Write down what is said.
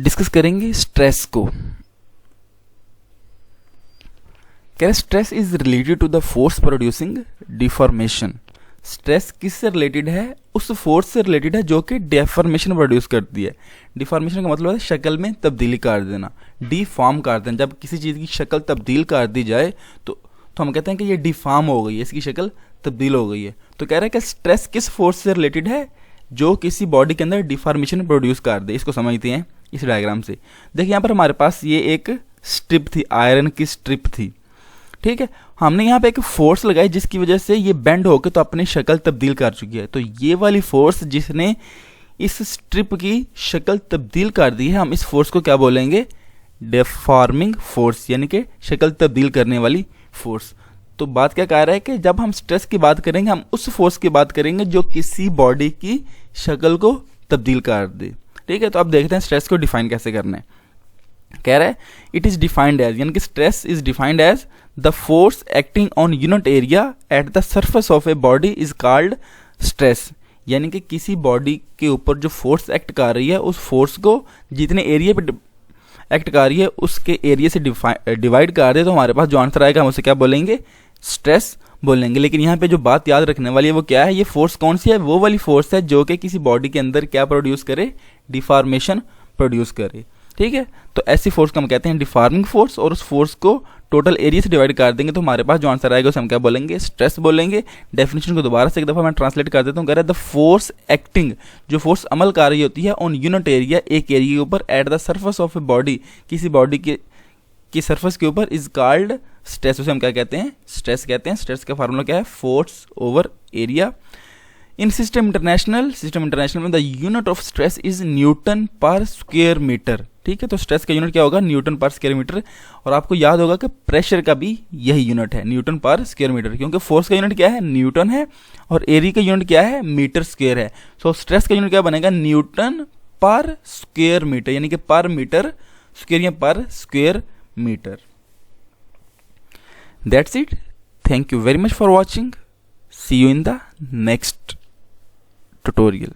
Discuss करेंगे stress को। क्या stress is related to the force producing deformation. Stress किससे रिलेटेड है? उस फोर्स से रिलेटेड है जो कि डिफॉर्मेशन प्रोड्यूस करती है। डिफॉर्मेशन का मतलब है शक्ल में तब्दीली कर देना, डिफॉर्म कर देना। जब किसी चीज़ की शक्ल तब्दील कर दी जाए तो हम कहते हैं कि ये डिफॉर्म हो गई है, इसकी शक्ल तब्दील हो गई है। तो कह रहा है कि स्ट्रेस किस फोर्स से रिलेटेड है? जो किसी बॉडी के अंदर डिफॉर्मेशन प्रोड्यूस कर दे। इसको समझते हैं इस डायग्राम से। देखिए यहाँ पर हमारे पास ये एक स्ट्रिप थी, आयरन की स्ट्रिप थी, ठीक है। हमने यहाँ पे एक फोर्स लगाई जिसकी वजह से ये बेंड होकर तो अपनी शक्ल तब्दील कर चुकी है। तो ये वाली फोर्स जिसने इस स्ट्रिप की शक्ल तब्दील कर दी है, हम इस फोर्स को क्या बोलेंगे? डिफॉर्मिंग फोर्स, यानी कि शक्ल तब्दील करने वाली फोर्स। तो बात क्या कह रहा है कि जब हम स्ट्रेस की बात करेंगे, हम उस फोर्स की बात करेंगे जो किसी बॉडी की शक्ल को तब्दील कर दे, ठीक है। तो अब देखते हैं स्ट्रेस को डिफाइन कैसे करना है। कह रहा है इट इज डिफाइंड एज, यानी कि stress is defined as the force acting on unit area at the surface of a body is called stress. यानी कि किसी बॉडी के ऊपर जो फोर्स एक्ट कर रही है, उस फोर्स को जितने एरिया पे एक्ट कर रही है उसके एरिया से डिवाइड कर दे, तो हमारे पास जो आंसर आएगा हम उसे क्या बोलेंगे? स्ट्रेस बोलेंगे। लेकिन यहाँ पे जो बात याद रखने वाली है वो क्या है? ये फोर्स कौन सी है? वो वाली फोर्स है जो कि किसी बॉडी के अंदर क्या प्रोड्यूस करे? डिफॉर्मेशन प्रोड्यूस करे, ठीक है। तो ऐसी फोर्स को हम कहते हैं डिफॉर्मिंग फोर्स, और उस फोर्स को टोटल एरिया से डिवाइड कर देंगे तो हमारे पास जो आंसर आएगा उसे हम क्या बोलेंगे? स्ट्रेस बोलेंगे। डेफिनेशन को दोबारा से एक दफ़ा मैं ट्रांसलेट कर देता हूँ। कह रहा है द फोर्स एक्टिंग, जो फोर्स अमल कर रही होती है ऑन यूनिट एरिया, एक एरिया के ऊपर, eight the surface of a body, किसी बॉडी की सरफेस के ऊपर, इज कॉल्ड स्ट्रेस। उसे हम क्या कहते हैं? स्ट्रेस कहते हैं। स्ट्रेस का फार्मूला क्या है? Force over area. In system international में the unit of stress is newton per square metre, ठीक है। तो स्ट्रेस का यूनिट क्या होगा? Newton per square metre. और आपको याद होगा कि प्रेशर का भी यही यूनिट है, न्यूटन पर स्क्वायर मीटर, क्योंकि फोर्स का यूनिट क्या है? न्यूटन है, और एरिया का यूनिट क्या है? मीटर स्क्वायर है। सो स्ट्रेस का यूनिट क्या बनेगा? न्यूटन पर स्क्वायर मीटर, यानी कि पर मीटर स्क्वायर या per square metre. That's it. Thank you very much for watching. See you in the next tutorial.